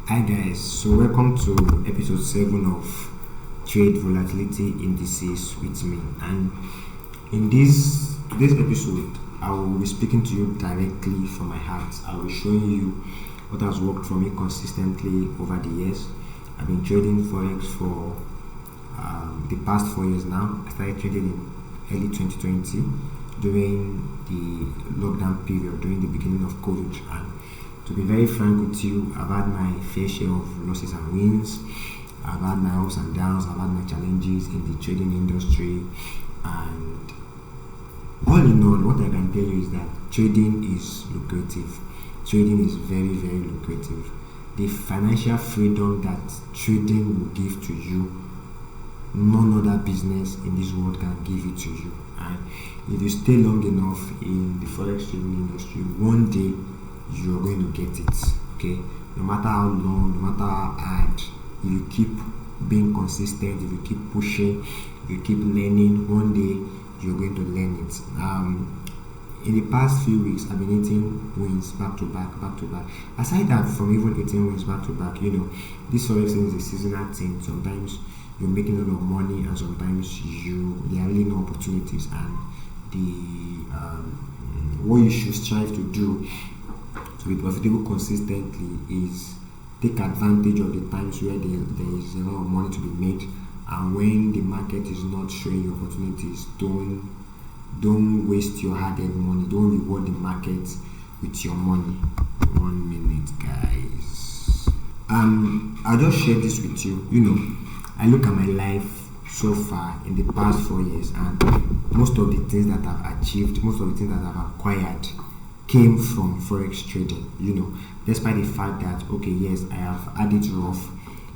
Hi guys, so welcome to episode 7 of Trade Volatility Indices with me. And in today's episode, I will be speaking to you directly from my heart. I will show you what has worked for me consistently over the years. I've been trading Forex for the past 4 years now. I started trading in early 2020 during the lockdown period, during the beginning of COVID. And to be very frank with you, I've had my fair share of losses and wins. I've had my ups and downs. I've had my challenges in the trading industry. And all in all, what I can tell you is that trading is lucrative. Trading is very, very lucrative. The financial freedom that trading will give to you, none other business in this world can give it to you. And if you stay long enough in the forex trading industry, one day you are going to get it. Okay, no matter how long, no matter how hard, if you keep being consistent, if you keep pushing, if you keep learning, one day you're going to learn it. In the past few weeks, I've been eating wins back to back. Aside that, from even eating wins back to back, this forex is a seasonal thing. Sometimes you're making a lot of money, and sometimes there are really no opportunities. And what you should strive to do to be profitable consistently is take advantage of the times where there is a lot of money to be made, and when the market is not showing you opportunities, don't waste your hard-earned money. Don't reward the market with your money. 1 minute, guys. I'll just share this with you. I look at my life so far in the past 4 years, and most of the things that I've achieved, most of the things that I've acquired came from forex trading. Despite the fact that yes, I have had it rough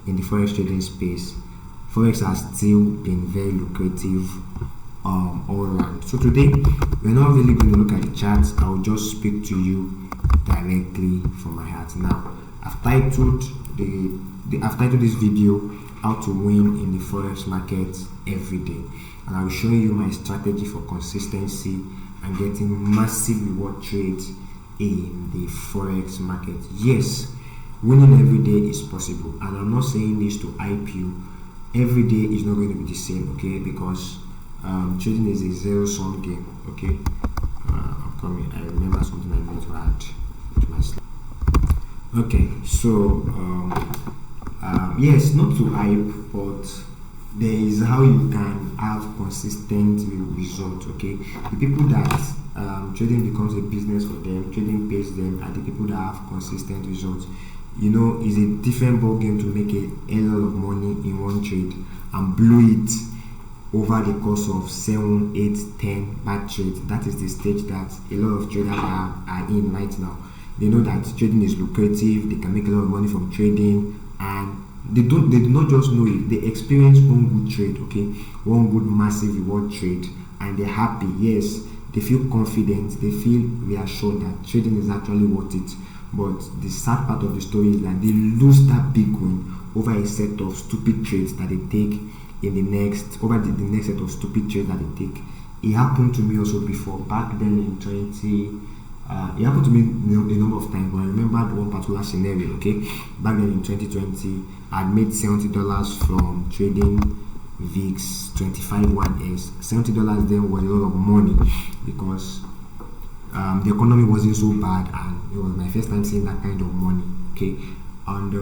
in the forex trading space, forex has still been very lucrative all around. So today we're not really going to look at the charts. I will just speak to you directly from my heart. Now, I've titled this video "How to Win in the Forex Market Every Day," and I will show you my strategy for consistency and getting massive reward trades in the forex market. Yes, winning every day is possible, and I'm not saying this to hype you. Every day is not going to be the same, okay? Because trading is a zero-sum game, okay? I'm coming. I remember something I meant to add to my slide. Okay, so yes, not to hype, but there is how you can have consistent results. Okay, the people that trading becomes a business for them, trading pays them, are the people that have consistent results. It's a different ball game to make a lot of money in one trade and blow it over the course of 7, 8, 10 bad trades. That is the stage that a lot of traders are in right now. They know that trading is lucrative, they can make a lot of money from trading, and they do not just know it, they experience one good trade, okay, one good massive reward trade, and they're happy. Yes, they feel confident, they feel reassured that trading is actually worth it. But the sad part of the story is that they lose that big win over a set of stupid trades that they take in the next set of stupid trades that they take. It happened to me also before, back then in 20. It happened to me a number of times, but I remembered one particular scenario. Okay, back then in 2020, I had made $70 from trading VIX 25-1S. $70 then was a lot of money because the economy wasn't so bad, and it was my first time seeing that kind of money. Okay, and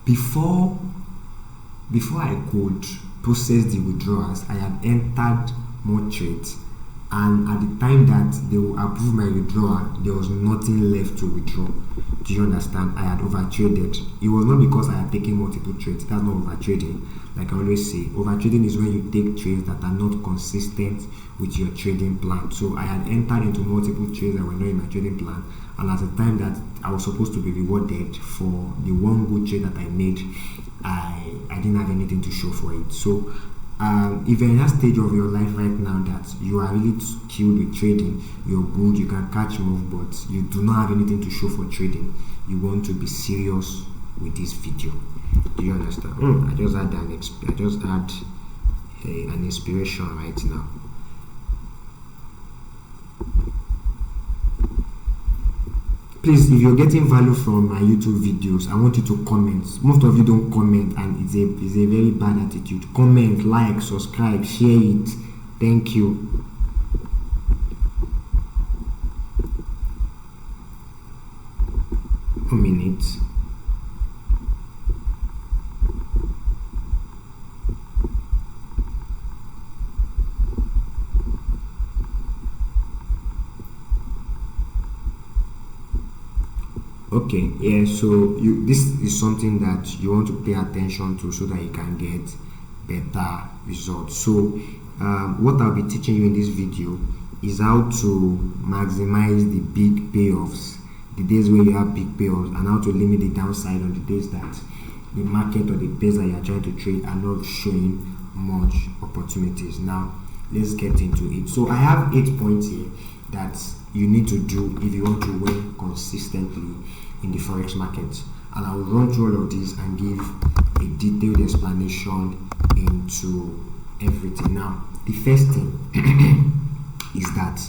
before I could process the withdrawals, I had entered more trades. And at the time that they will approve my withdrawal, there was nothing left to withdraw. Do you understand? I had overtraded. It was not because I had taken multiple trades. That's not overtrading. Like I always say, overtrading is when you take trades that are not consistent with your trading plan. So I had entered into multiple trades that were not in my trading plan, and at the time that I was supposed to be rewarded for the one good trade that I made, I didn't have anything to show for it. So if you're in that stage of your life right now that you are really skilled with trading, you're good, you can catch move, but you do not have anything to show for trading, you want to be serious with this video. Do you understand? I just had an inspiration right now. please, if you're getting value from my YouTube videos, I want you to comment. Most of you don't comment, and it's a very bad attitude. Comment, like, subscribe, share it. Thank you. A minute. Okay, yeah, so this is something that you want to pay attention to so that you can get better results. So what I'll be teaching you in this video is how to maximize the big payoffs, the days where you have big payoffs, and how to limit the downside on the days that the market or the pairs that you are trying to trade are not showing much opportunities. Now let's get into it. So I have 8 points here that you need to do if you want to win consistently in the forex market, and I will run through all of these and give a detailed explanation into everything. Now the first thing is that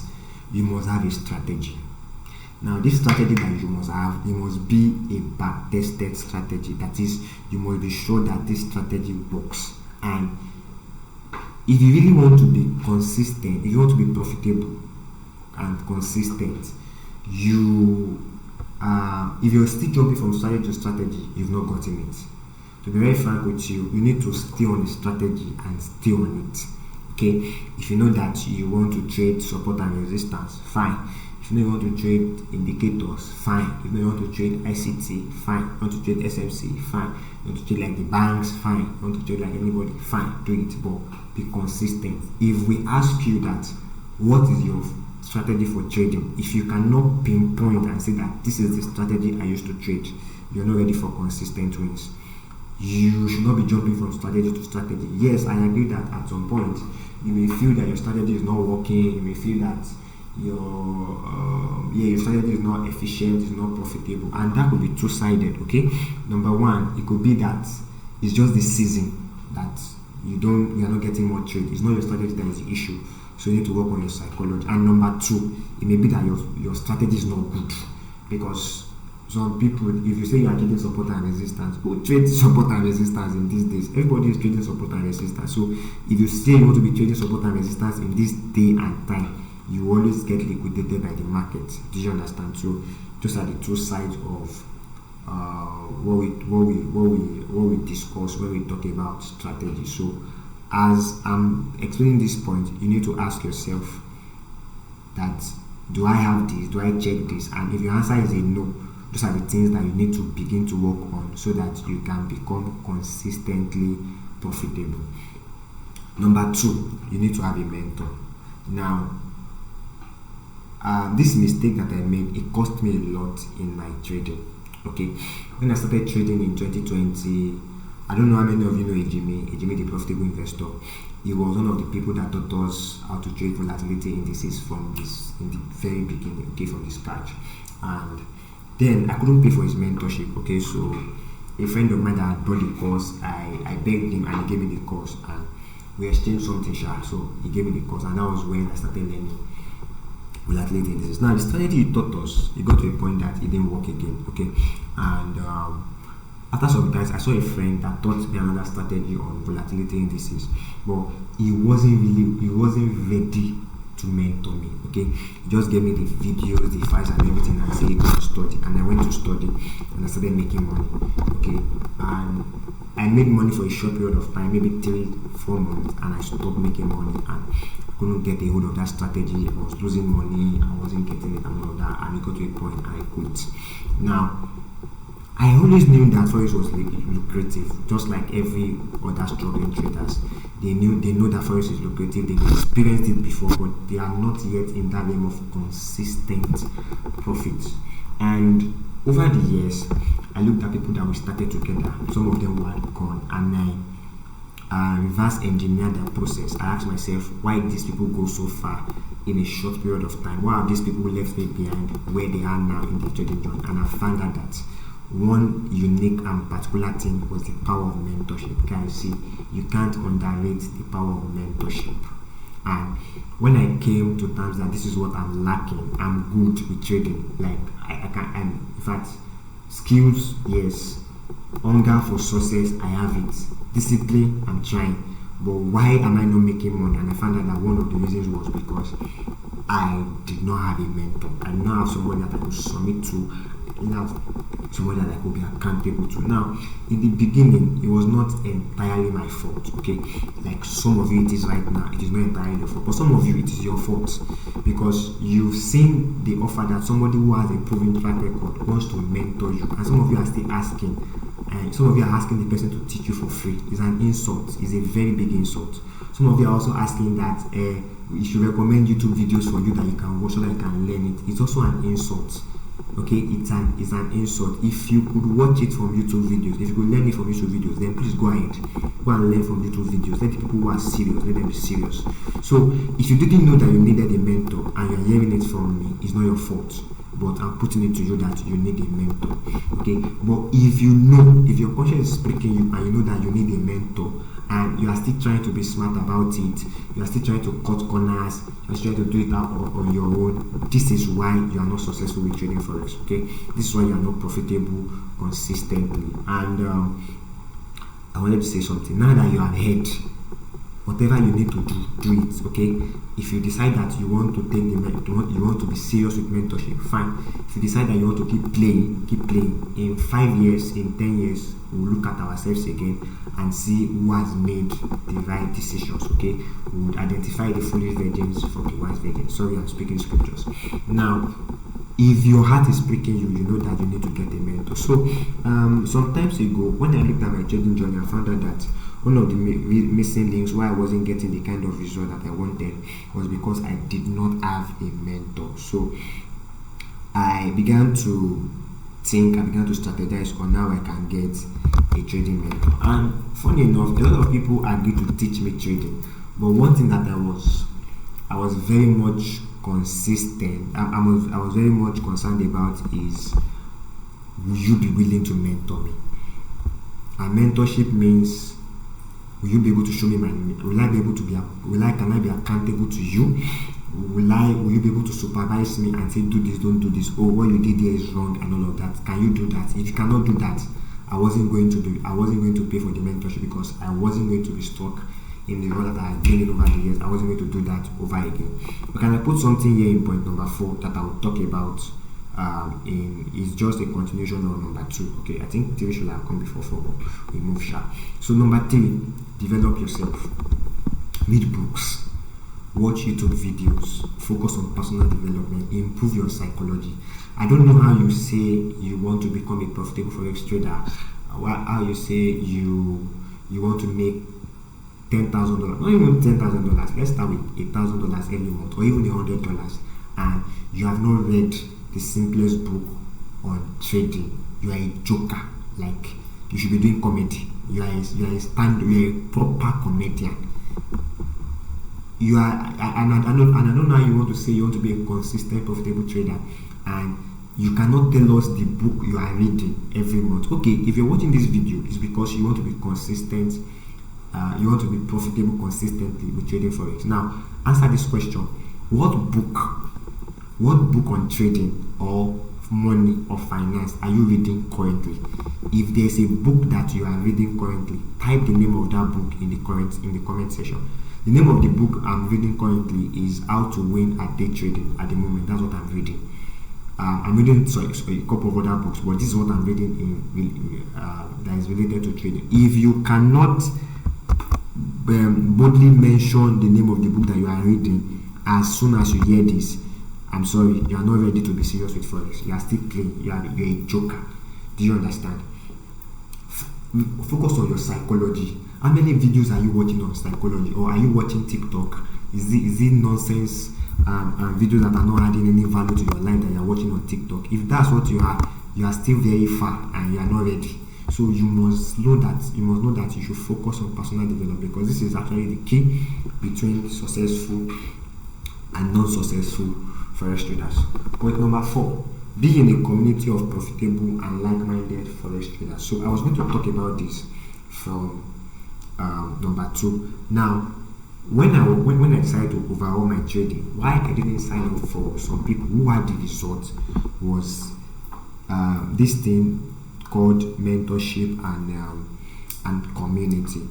you must have a strategy. Now this strategy that you must have, it must be a back-tested strategy. That is, you must be sure that this strategy works. And if you really want to be consistent, if you want to be profitable and consistent, if you're still jumping from strategy to strategy, you've not gotten it. To be very frank with you, you need to stay on the strategy and stay on it. Okay, if you know that you want to trade support and resistance, fine. If you know you want to trade indicators, fine. If you want to trade ICT, fine. You want to trade SMC, fine. You want to trade like the banks, fine. You want to trade like anybody, fine. Do it, but be consistent. If we ask you that, what is your strategy for trading? If you cannot pinpoint and say that this is the strategy I used to trade, you're not ready for consistent wins. You should not be jumping from strategy to strategy. Yes, I agree that at some point you may feel that your strategy is not working. You may feel that your strategy is not efficient, is not profitable, and that could be two-sided. Okay, number one, it could be that it's just the season that you are not getting more trade. It's not your strategy that is the issue, so you need to work on your psychology. And number two, it may be that your strategy is not good, because some people, if you say you are trading support and resistance, who trades support and resistance in these days? Everybody is trading support and resistance. So if you say you want to be trading support and resistance in this day and time, you always get liquidated by the market. Do you understand? So those are the two sides of what we discuss when we talk about strategy. So as I'm explaining this point, you need to ask yourself that, do I have this? Do I check this? And if your answer is a no, those are the things that you need to begin to work on so that you can become consistently profitable. Number two, you need to have a mentor. Now, this mistake that I made, it cost me a lot in my trading. Okay, when I started trading in 2020, I don't know how many of you know Ejimi, the profitable investor. He was one of the people that taught us how to trade volatility indices in the very beginning, okay, from the scratch. And then I couldn't pay for his mentorship. Okay, so a friend of mine that had bought the course, I begged him and he gave me the course, and we exchanged something. So he gave me the course, and that was when I started learning volatility indices. Now the strategy he taught us, it got to a point that it didn't work again. Okay, and after some time, I saw a friend that taught me another strategy on volatility indices, but he wasn't ready to mentor me. Okay, he just gave me the videos, the files, and everything, and said go to study. And I went to study, and I started making money. Okay, and I made money for a short period of time, maybe 3-4 months, and I stopped making money and couldn't get a hold of that strategy. I was losing money, I wasn't getting it, and all of that, and it got to a point and I quit. Now, I always knew that Forex was lucrative, just like every other struggling traders. They know that Forex is lucrative, they've experienced it before, but they are not yet in that realm of consistent profits. And over the years, I looked at people that we started together. Some of them were gone, and I reverse engineered their process. I asked myself, why did these people go so far in a short period of time? Why have these people left me behind where they are now in the trading journey? And I found out that one unique and particular thing was the power of mentorship. Guys, see, you can't underrate the power of mentorship. And when I came to terms that this is what I'm lacking, I'm good with trading. Like I can, and in fact, skills, yes. Hunger for success, I have it. Discipline, I'm trying. But why am I not making money? And I found out that one of the reasons was because I did not have a mentor. I did not have somebody that I could submit to. I didn't have somebody that I could be accountable to. Now, in the beginning, it was not entirely my fault, okay? Like some of you, it is right now, it is not entirely your fault. But some of you, it is your fault because you've seen the offer that somebody who has a proven track record wants to mentor you. And some of you are still asking. And some of you are asking the person to teach you for free. It's an insult. It's a very big insult. Some of you are also asking that we should recommend YouTube videos for you that you can watch so that you can learn it. It's also an insult. Okay, it's an insult. If you could watch it from YouTube videos, if you could learn it from YouTube videos, then please go ahead. Go and learn from YouTube videos. Let the people who are serious, let them be serious. So if you didn't know that you needed a mentor and you're hearing it from me, it's not your fault. But I'm putting it to you that you need a mentor. Okay, but if you know, if your conscience is speaking you and you know that you need a mentor and you are still trying to be smart about it, you are still trying to cut corners, you are trying to do it out on your own, this is why you are not successful with trading forex. Okay, this is why you are not profitable consistently. And I wanted to say something. Now that you have heard, whatever you need to do it. Okay, if you decide that you want to take you want to be serious with mentorship, fine. If you decide that you want to keep playing. In 5 years, in 10 years, we'll look at ourselves again and see who has made the right decisions. Okay, we would identify the foolish virgins from the wise virgins. Sorry, I'm speaking scriptures now. If your heart is breaking you, you know that you need to get a mentor. So some times ago, when I looked at my trading journey, I found out that one of the missing links why I wasn't getting the kind of result that I wanted was because I did not have a mentor. So I began to think, I began to strategize on how I can get a trading mentor. And funny enough, a lot of people agreed to teach me trading. But one thing that I was very much consistent, I was very much concerned about is, will you be willing to mentor me? And mentorship means, will you be able to show me will I be able to can I be accountable to you? Will you be able to supervise me and say, do this, don't do this, or what you did here is wrong and all of that? Can you do that? If you cannot do that, I wasn't going to pay for the mentorship because I wasn't going to be stuck in the role that I've been in over the years. I wasn't going to do that over again. But can I put something here in point number 4 that I will talk about? Is just a continuation of number 2. Okay, I think 3 should have come before 4, but we move sharp. So number 3, develop yourself. Read books, watch YouTube videos, focus on personal development, improve your psychology. I don't know how you say you want to become a profitable forex trader, how you say you want to make $10,000, not even $10,000. Let's start with $1,000 every month, or even $100, and you have not read the simplest book on trading. You are a joker. Like, you should be doing comedy. You are a proper comedian. You are, and I don't know how you want to say you want to be a consistent, profitable trader, and you cannot tell us the book you are reading every month. Okay, if you're watching this video, it's because you want to be consistent. You want to be profitable consistently with trading forex. Now, answer this question: what book on trading or money or finance are you reading currently? If there's a book that you are reading currently, type the name of that book in the comment section. The name of the book I'm reading currently is How to Win at Day Trading. At the moment, that's what I'm reading. I'm reading a couple of other books, but this is what I'm reading that is related to trading. If you cannot boldly mention the name of the book that you are reading as soon as you hear this, I'm sorry, you are not ready to be serious with forex. You are still playing. You're a joker. Do you understand? Focus on your psychology. How many videos are you watching on psychology, or are you watching TikTok? Is it nonsense videos that are not adding any value to your life that you are watching on TikTok? If that's what you are still very far and you are not ready. So you must know that you should focus on personal development, because this is actually the key between successful and non-successful forex traders. Point number 4, be in a community of profitable and like-minded forex traders. So I was going to talk about this from number 2. Now, when I decided to overhaul my trading, why I didn't sign up for some people who had the result was this thing called mentorship and community.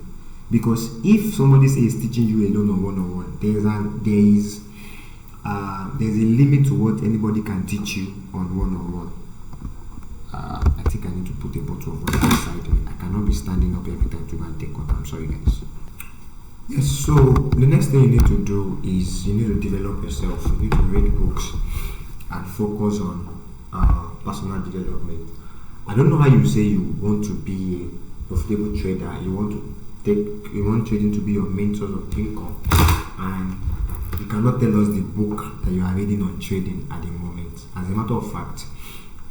Because if somebody says teaching you alone on one-on-one, there's a limit to what anybody can teach you on one-on-one. I think I need to put a bottle of water beside me. I cannot be standing up every time to go and take water. I'm sorry, guys. Yes, so the next thing you need to do is you need to develop yourself. You need to read books and focus on personal development. I don't know how you say you want to be a profitable trader. You want trading to be your main source of income, and you cannot tell us the book that you are reading on trading at the moment. As a matter of fact,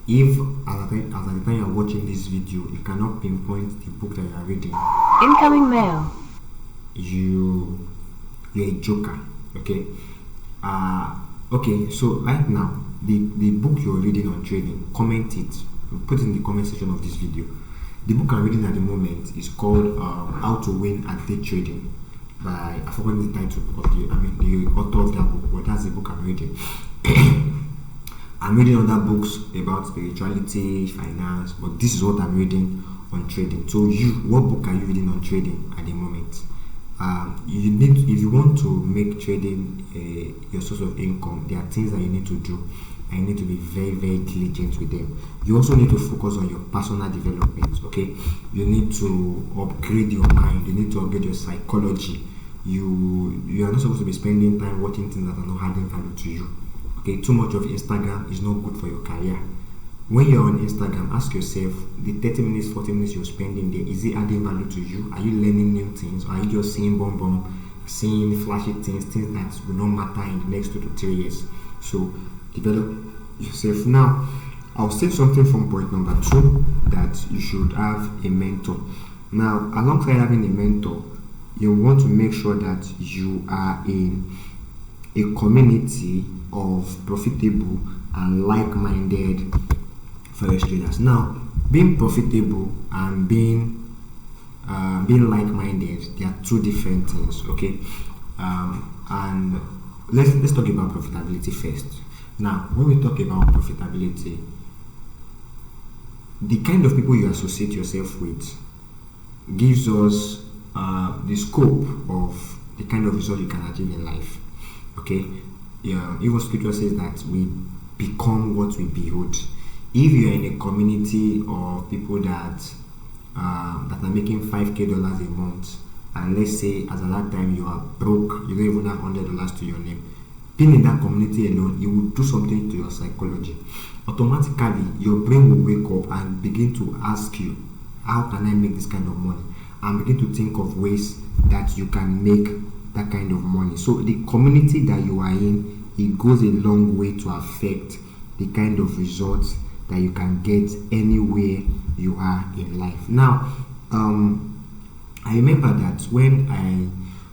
if at the time you are watching this video, you cannot pinpoint the book that you are reading, incoming mail, you're a joker. Okay. Okay. So right now, the book you're reading on trading, comment it. Put it in the comment section of this video. The book I'm reading at the moment is called How to Win at Day Trading by, I forgot the title of the author of that book, but that's the book I'm reading. I'm reading other books about spirituality, finance, but this is what I'm reading on trading. So what book are you reading on trading at the moment? You need, if you want to make trading your source of income, there are things that you need to do, and you need to be very, very diligent with them. You also need to focus on your personal development. Okay, you need to upgrade your mind. You need to upgrade your psychology. You are not supposed to be spending time watching things that are not adding value to you. Okay, too much of Instagram is not good for your career. When you're on Instagram, ask yourself, the 30 minutes, 40 minutes you're spending there, is it adding value to you? Are you learning new things? Or are you just seeing seeing flashy things that will not matter in the next 2 to 3 years? So develop yourself. Now, I'll say something from point number 2, that you should have a mentor. Now, alongside having a mentor, you want to make sure that you are in a community of profitable and like-minded Forex traders. Now, being profitable and being like-minded, they are two different things. Okay, and let's talk about profitability first. Now, when we talk about profitability, the kind of people you associate yourself with gives us the scope of the kind of result you can achieve in life. Okay, even scripture says that we become what we behold. If you are in a community of people that are making $5,000 a month, and let's say as at that time you are broke, you don't even have $100 to your name, being in that community alone, it will do something to your psychology. Automatically, your brain will wake up and begin to ask you, how can I make this kind of money? And begin to think of ways that you can make that kind of money. So the community that you are in, it goes a long way to affect the kind of results that you can get anywhere you are in life. Now, I remember that when I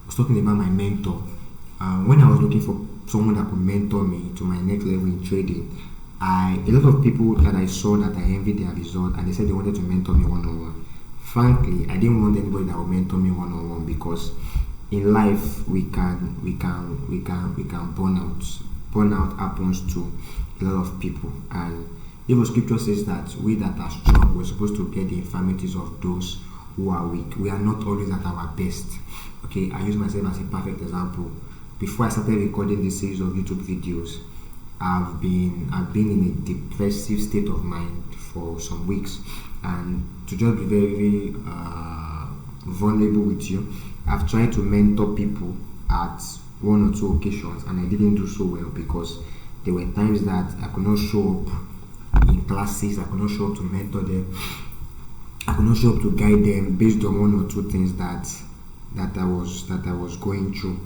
was talking about my mentor, when I was looking for someone that could mentor me to my next level in trading, a lot of people that I saw that I envied their result, and they said they wanted to mentor me one-on-one. Frankly, I didn't want anybody that would mentor me one-on-one, because in life we can burn out. Burnout happens to a lot of people, and even scripture says that we that are strong, we're supposed to get the infirmities of those who are weak. We are not always at our best. Okay, I use myself as a perfect example. Before I started recording this series of YouTube videos, I've been in a depressive state of mind for some weeks, and to just be very, very vulnerable with you, I've tried to mentor people at 1 or 2 occasions, and I didn't do so well, because there were times that I could not show up in classes, I could not show up to mentor them, I could not show up to guide them based on 1 or 2 things that I was going through.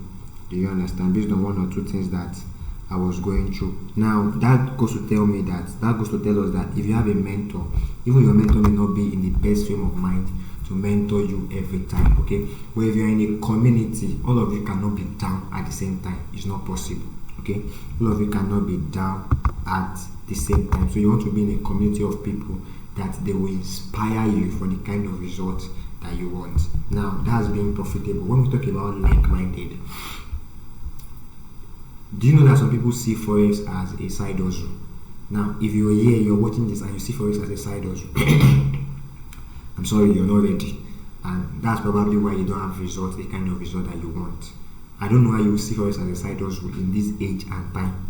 Do you understand? Based on 1 or 2 things that I was going through. Now, that goes to tell us that if you have a mentor, even your mentor may not be in the best frame of mind to mentor you every time. Okay, but if you're in a community, all of you cannot be down at the same time. It's not possible. Okay, all of you cannot be down at the same time. So you want to be in a community of people that they will inspire you for the kind of results that you want. Now that's being profitable. When we talk about like-minded, do you know that some people see Forex as a side hustle? Now, if you're here, you're watching this and you see Forex as a side hustle, I'm sorry, you're not ready. And that's probably why you don't have the kind of result that you want. I don't know how you see Forex as a side hustle in this age and time.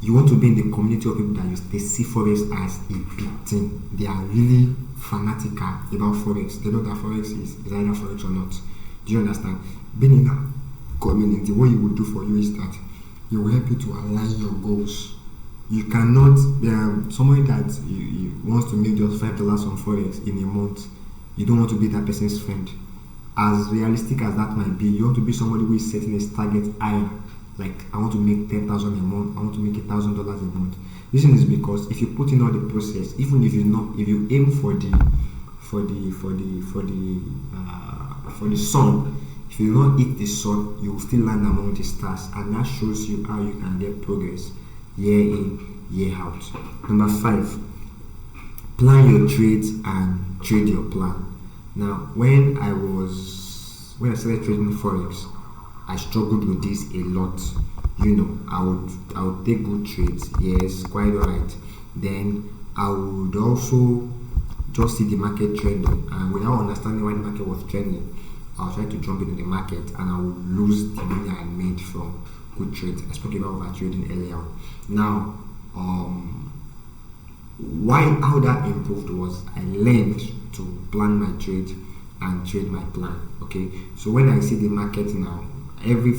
You want to be in the community of people that they see Forex as a big thing. They are really fanatical about Forex. They know that Forex is either Forex or not. Do you understand? Being in a community, what you will do for you is that it will help you to align your goals. You cannot, somebody that you wants to make just $5 on Forex in a month, you don't want to be that person's friend. As realistic as that might be, you want to be somebody who is setting his target higher. Like, I want to make 10,000 a month, I want to make $1,000 a month. Reason is because if you put in all the process, even if you aim for the sun, if you do not hit the sun, you will still land among the stars, and that shows you how you can get progress year in, year out. Number 5, plan your trades and trade your plan. Now, when I started trading Forex, I struggled with this a lot. I would take good trades, yes, quite alright. Then I would also just see the market trending, and without understanding why the market was trending, I would try to jump into the market and I would lose the money I made from good trades. I spoke about over trading earlier. Now, how that improved was I learned to plan my trade and trade my plan. Okay, so when I see the market now,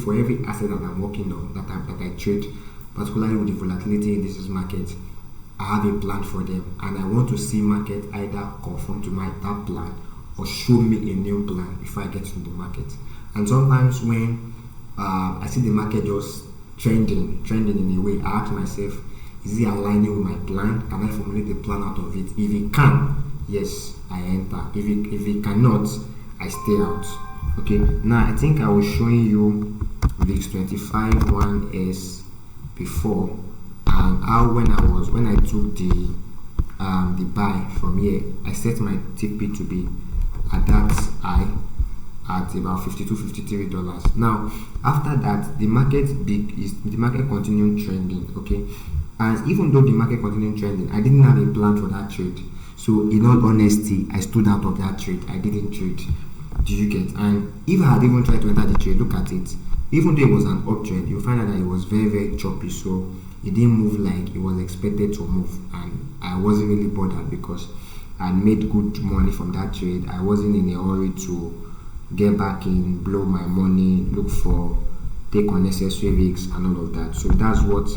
for every asset that I'm working on, that I trade, particularly with the volatility in this market, I have a plan for them, and I want to see market either conform to that plan or show me a new plan before I get into the market. And sometimes when I see the market just trending in a way, I ask myself, is it aligning with my plan? Can I formulate a plan out of it? If it can, yes, I enter. If it cannot, I stay out. Okay, now I think I was showing you VIX 25 1S before, and how when I took the buy from here, I set my TP to be at that high at about $52-53. Now after that, the market continued trending. Okay, and even though the market continued trending, I didn't have a plan for that trade. So in all honesty, I stood out of that trade. I didn't trade. Do you get? And if I had even tried to enter the trade, look at it. Even though it was an uptrend, you'll find out that it was very, very choppy. So it didn't move like it was expected to move, and I wasn't really bothered because I made good money from that trade. I wasn't in a hurry to get back in, blow my money, take unnecessary risks and all of that. So that's what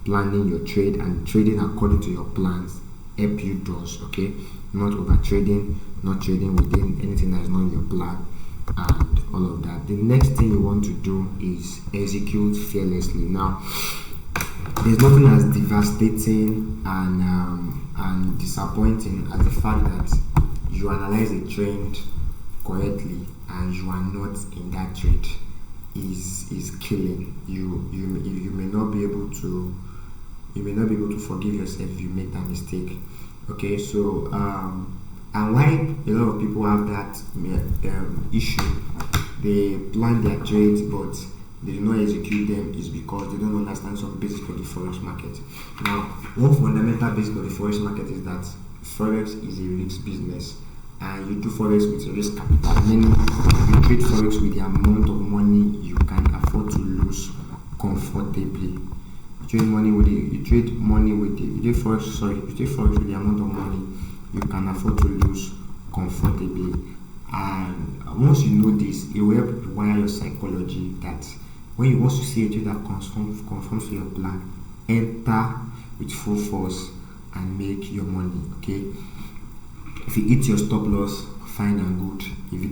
planning your trade and trading according to your plans help you does. Okay, not over trading, not trading within anything that is not your plan and all of that. The next thing you want to do is execute fearlessly. Now, there's nothing as devastating and disappointing as the fact that you analyze a trend correctly and you are not in that trade. Is killing you. You may not be able to forgive yourself if you make that mistake. Okay, so and why a lot of people have that issue, they plan their trades but they do not execute them, is because they don't understand some basics of the forex market. Now, one fundamental basic of the forex market is that forex is a risk business, and you do forex with risk capital, meaning you trade forex with the amount of money you can afford to lose comfortably. You trade forex with the amount of money you can afford to lose comfortably. And once you know this, it will help wire your psychology that when you want to see a trade that conforms to your plan, enter with full force and make your money. Okay, if you hit your stop loss, fine and good. If you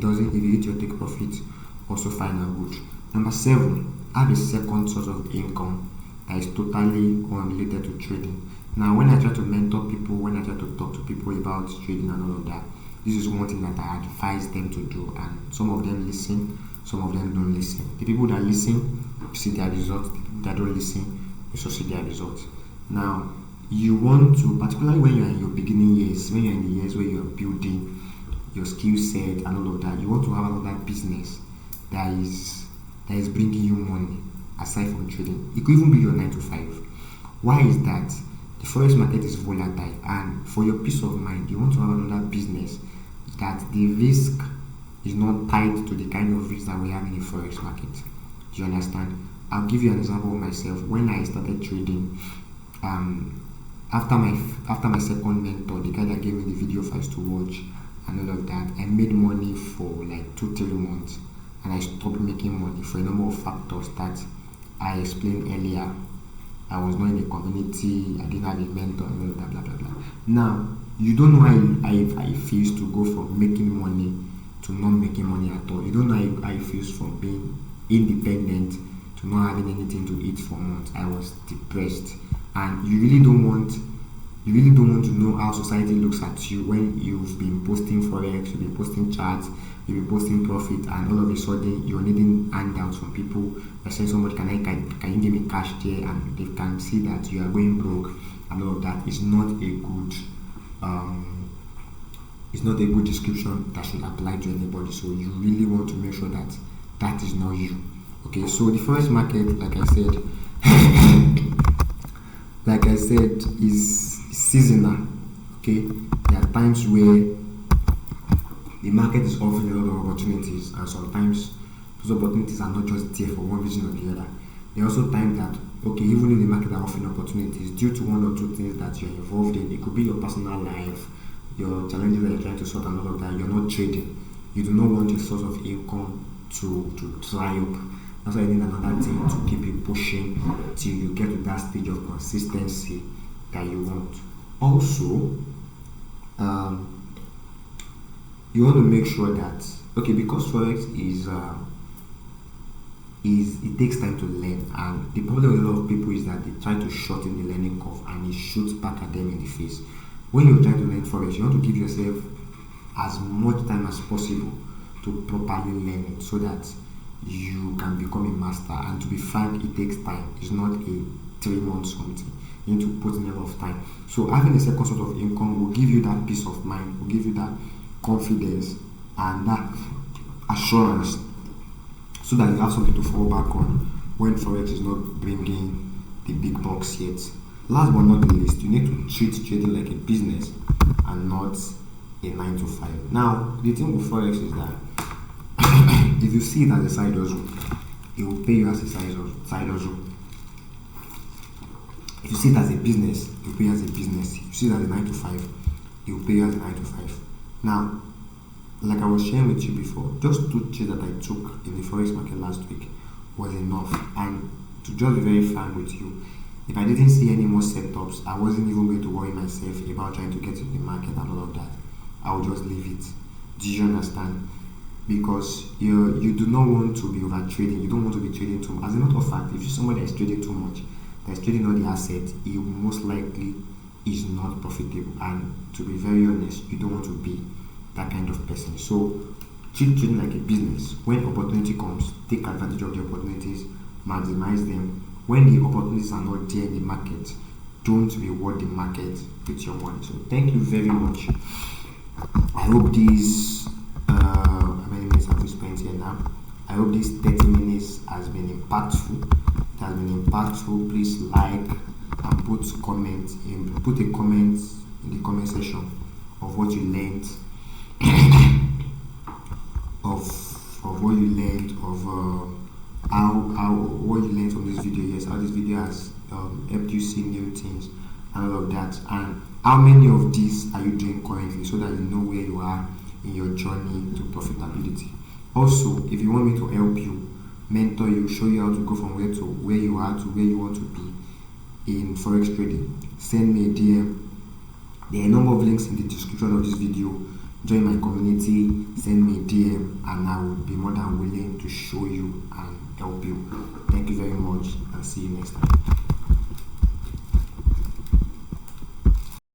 hit your take profit, also fine and good. Number 7, have a second source of income that is totally unrelated to trading. Now, when I try to mentor people, when I try to talk to people about trading and all of that, this is one thing that I advise them to do, and some of them listen, some of them don't listen. The people that listen see their results, the people that don't listen also see their results. Now, you want to, particularly when you're in your beginning years, when you're in the years where you're building your skill set and all of that. You want to have another business that is bringing you money aside from trading. It could even be your 9 to 5. Why is that? The forex market is volatile, and for your peace of mind, you want to have another business that the risk is not tied to the kind of risk that we have in the forex market. Do you understand? I'll give you an example of myself. When I started trading, after my second mentor, the guy that gave me the video files to watch and all of that, I made money for like 2-3 months, and I stopped making money for a number of factors that I explained earlier. I was not in a community, I didn't have a mentor, and all of that, blah blah blah. Now, you don't know how it feels to go from making money to not making money at all. You don't know how it feels from being independent to not having anything to eat for months. I was depressed, and you really don't want to know how society looks at you when you've been posting forex, you've been posting charts, you've been posting profit, and all of a sudden you're needing handouts from people. You're saying somebody, can you give me cash there, and they can see that you are going broke, and all of that is not a good description that should apply to anybody. So you really want to make sure that that is not you. Okay, so the forex market, like I said, is seasonal. Okay, there are times where the market is offering a lot of opportunities, and sometimes those opportunities are not just there for one reason or the other. There are also times that, okay, even if the market are offering opportunities, due to one or two things that you're involved in, it could be your personal life, your challenges that you're trying to sort, and all of that, you're not trading. You do not want your source of income to dry up. That's why you need another thing to keep you pushing till you get to that stage of consistency that you want. Also, you want to make sure that, okay, because forex is it takes time to learn, and the problem with a lot of people is that they try to shorten the learning curve and it shoots back at them in the face. When you're trying to learn forex, you want to give yourself as much time as possible to properly learn it so that you can become a master. And to be frank, it takes time. It's not a 3 months something. You need to put in a lot of time. So having a second sort of income will give you that peace of mind, will give you that confidence and that assurance, so that you have something to fall back on when forex is not bringing the big bucks yet. Last but not the least, you need to treat trading like a business and not a 9 to 5. Now, the thing with forex is that if you see it as a side hustle, it will pay you as a side hustle. If you see it as a business, it will pay you as a business. If you see it as a 9 to 5, it will pay you as a 9 to 5. Now, like I was sharing with you before, just 2 trades that I took in the forex market last week was enough. And to just be very frank with you, if I didn't see any more setups, I wasn't even going to worry myself about trying to get into the market and all of that. I would just leave it. Do you understand? Because you do not want to be over trading. You don't want to be trading too much. As a matter of fact, if you're somebody that is trading too much, that is trading all the assets, it most likely is not profitable. And to be very honest, you don't want to be that kind of person. So treat trading like a business. When opportunity comes, take advantage of the opportunities, maximize them. When the opportunities are not there in the market, don't reward the market with your money. So thank you very much. I hope these how many minutes have we spent here now? I hope this 30 minutes has been impactful. It has been impactful. Please like and put a comment in the comment section of what you learned, of what you learned, of how what you learned from this video. Yes, how this video has helped you see new things and all of that, and how many of these are you doing currently, so that you know where you are in your journey to profitability. Also, if you want me to help you, mentor you, show you how to go from where you are to where you want to be in forex trading, send me a DM. There are a number of links in the description of this video. Join my community, send me a DM, and I will be more than willing to show you and help you. Thank you very much, and see you next time.